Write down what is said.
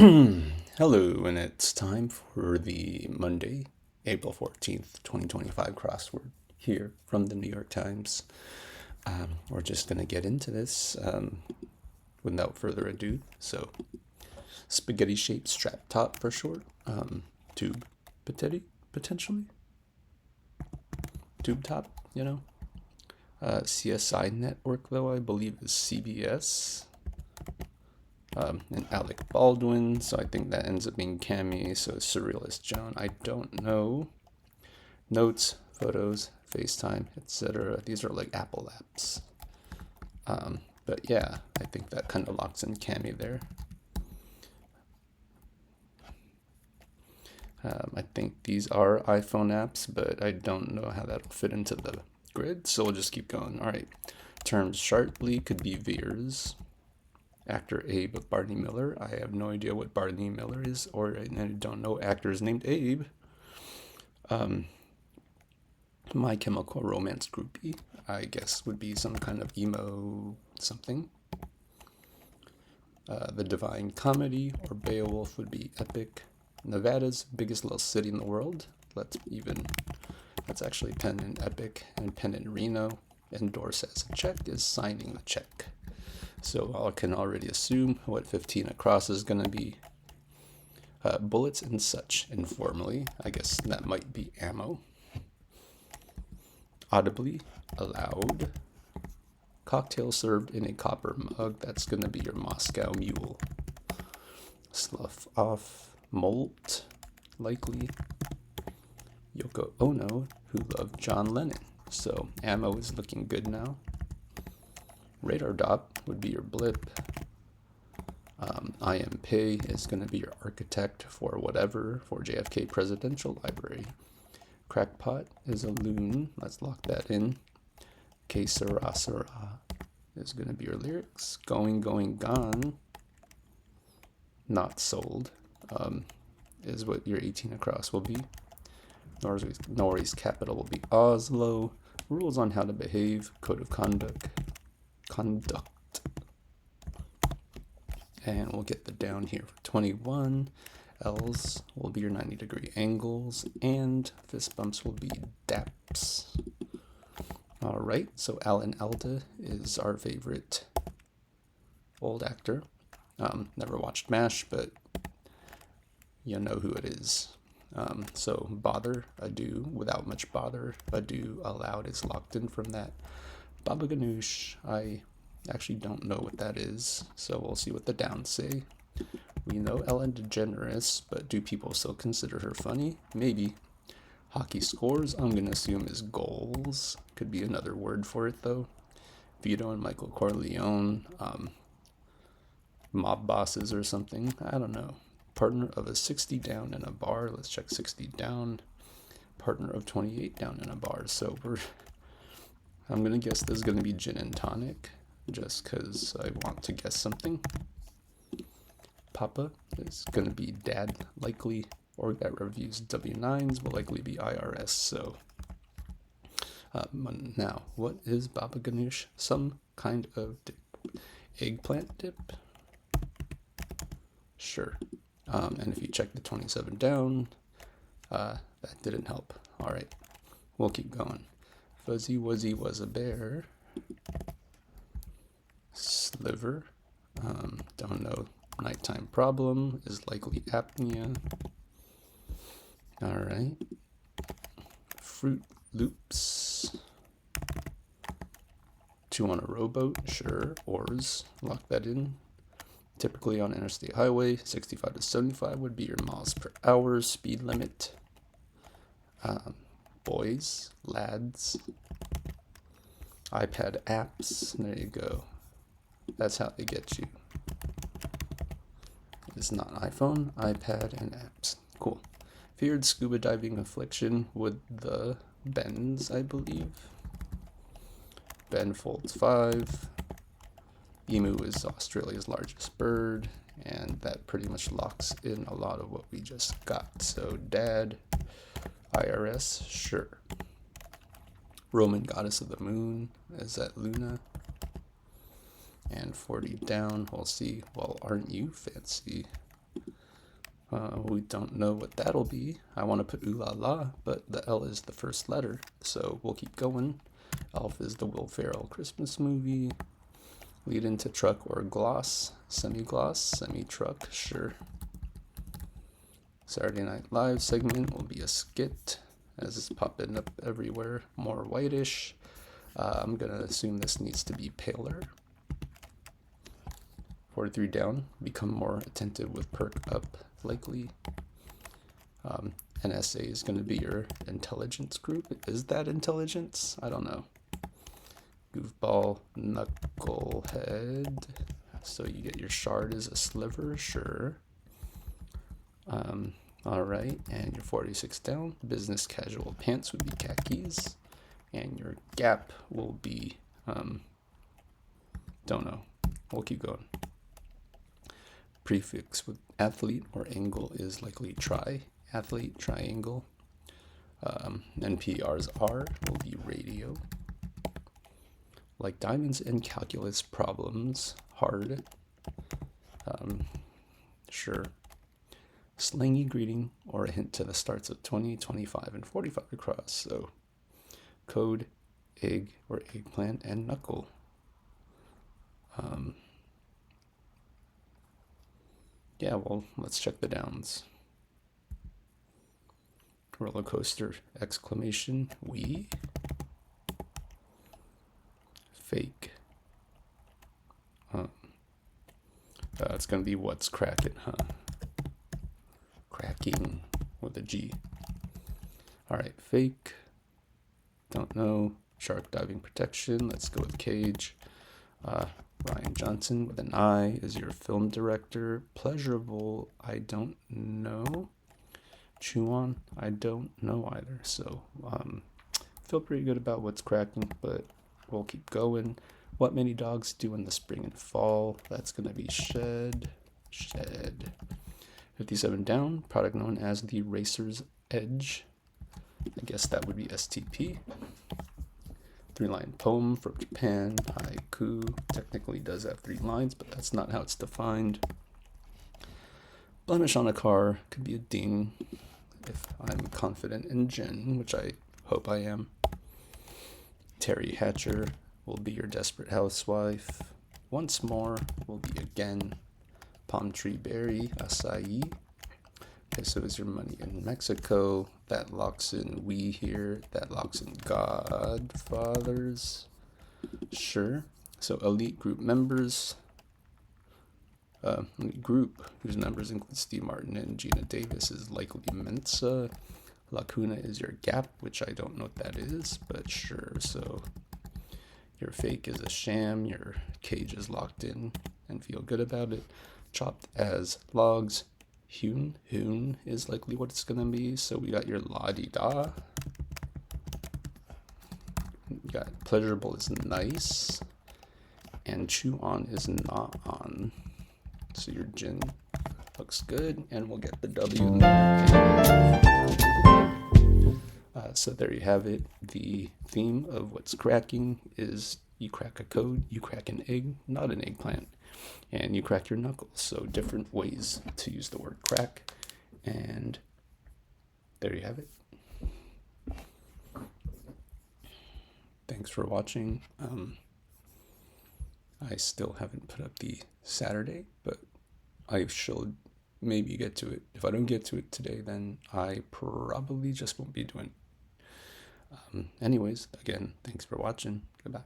Hello, and it's time for the Monday, April 14th, 2025 crossword here from the New York Times. We're just going to get into this without further ado. So, spaghetti shaped strap top for short. Tube potentially. Tube top, CSI network, though, I believe is CBS. And Alec Baldwin, so I think that ends up being Cammy, so Surrealist Joan, I don't know. Notes, photos, FaceTime, etc. These are like Apple apps. But yeah, I think that kind of locks in Cammy there. I think these are iPhone apps, but I don't know how that'll fit into the grid, so we'll just keep going. All right, terms sharply could be Veers. Actor Abe of Barney Miller. I have no idea what Barney Miller is, or I don't know actors named Abe. My Chemical Romance groupie, I guess, would be some kind of emo something. The Divine Comedy or Beowulf would be epic. Nevada's biggest little city in the world. That's actually pen in epic, and pen in Reno. Endorse as a check is signing the check. So I can already assume what 15 across is going to be. Bullets and such, informally. I guess that might be ammo. Audibly, aloud. Cocktail served in a copper mug. That's going to be your Moscow Mule. Slough off. Molt, likely. Yoko Ono, who loved John Lennon. So ammo is looking good now. Radar dot would be your blip. IMP is going to be your architect for whatever, for JFK Presidential Library. Crackpot is a loon. Let's lock that in. Que sera sera is going to be your lyrics. Going, gone. Not sold is what your 18 across will be. Norway's capital will be Oslo. Rules on how to behave. Code of conduct. And we'll get the down here for 21. L's will be your 90-degree angles, and fist bumps will be daps. All right, so Alan Alda is our favorite old actor. Never watched MASH, but you know who it is. So bother, adieu, without much bother, adieu, aloud is locked in from that. Baba Ganoush, I actually don't know what that is, so we'll see what the downs say. We know Ellen DeGeneres, but do people still consider her funny? Maybe. Hockey scores, I'm going to assume is goals. Could be another word for it, though. Vito and Michael Corleone, mob bosses or something. I don't know. Partner of a 60 down in a bar. Let's check 60 down. Partner of 28 down in a bar. So I'm going to guess this is going to be gin and tonic, just because I want to guess something. Papa is going to be dad, likely, or that reviews W9s will likely be IRS. So now, what is Baba Ganoush? Some kind of dip. Eggplant dip? Sure. And if you check the 27 down, that didn't help. All right, we'll keep going. Fuzzy Wuzzy was a bear. Sliver. Don't know. Nighttime problem is likely apnea. All right. Fruit Loops. 2 on a rowboat. Sure. Oars. Lock that in. Typically on interstate highway, 65 to 75 would be your miles per hour speed limit. Boys, lads, iPad apps, there you go. That's how they get you. It's not iPhone, iPad, and apps. Cool. Feared scuba diving affliction with the Bens, I believe. Ben folds 5. Emu is Australia's largest bird, and that pretty much locks in a lot of what we just got. So dad, IRS, sure. Roman goddess of the moon, is that Luna? And 40 down, we'll see. Well, aren't you fancy? We don't know what that'll be. I want to put ooh la la, but the L is the first letter, so we'll keep going. Elf is the Will Ferrell Christmas movie. Lead into truck or gloss, semi-gloss, semi-truck, sure. Saturday Night Live segment will be a skit, as it's popping up everywhere, more whitish. I'm going to assume this needs to be paler. 43 down, become more attentive with perk up, likely. NSA is going to be your intelligence group. Is that intelligence? I don't know. Goofball, knucklehead. So you get your shard as a sliver, sure. All right, and your 46 down. Business casual pants would be khakis, and your gap will be don't know. We'll keep going. Prefix with athlete or angle is likely athlete, triangle. NPR's R will be radio. Like diamonds in calculus problems, hard. Sure. Slangy greeting or a hint to the starts of 20, 25, and 45 across. So code, egg or eggplant, and knuckle. Yeah, well, let's check the downs. Roller coaster, exclamation, we. Fake. It's going to be what's cracking, huh? Cracking with a G. All right, fake. Don't know. Shark diving protection. Let's go with cage. Ryan Johnson with an I is your film director. Pleasurable, I don't know. Chew on, I don't know either. So feel pretty good about what's cracking, but we'll keep going. What many dogs do in the spring and fall? That's gonna be shed. 57 down, product known as the Racer's Edge. I guess that would be STP. 3-line poem from Japan, haiku. Technically does have 3 lines, but that's not how it's defined. Blemish on a car could be a ding if I'm confident in Jen, which I hope I am. Terry Hatcher will be your desperate housewife. Once more will be again. Palm tree berry, acai. Okay, so is your money in Mexico? That locks in we here. That locks in Godfathers. Sure. So elite group members. Group whose members include Steve Martin and Gina Davis is likely Mensa. Lacuna is your gap, which I don't know what that is, but sure. So your fake is a sham. Your cage is locked in and feel good about it. Chopped as logs. Hoon is likely what it's gonna be. So we got your la-di-da. We got pleasurable is nice. And chew on is not on. So your gin looks good, and we'll get the W. So there you have it. The theme of what's cracking is you crack a code, you crack an egg, not an eggplant, and you crack your knuckles. So different ways to use the word crack, and there you have it. Thanks for watching. I still haven't put up the Saturday, but I should maybe get to it. If I don't get to it today, then I probably just won't be doing it. Anyways, again, thanks for watching. Goodbye.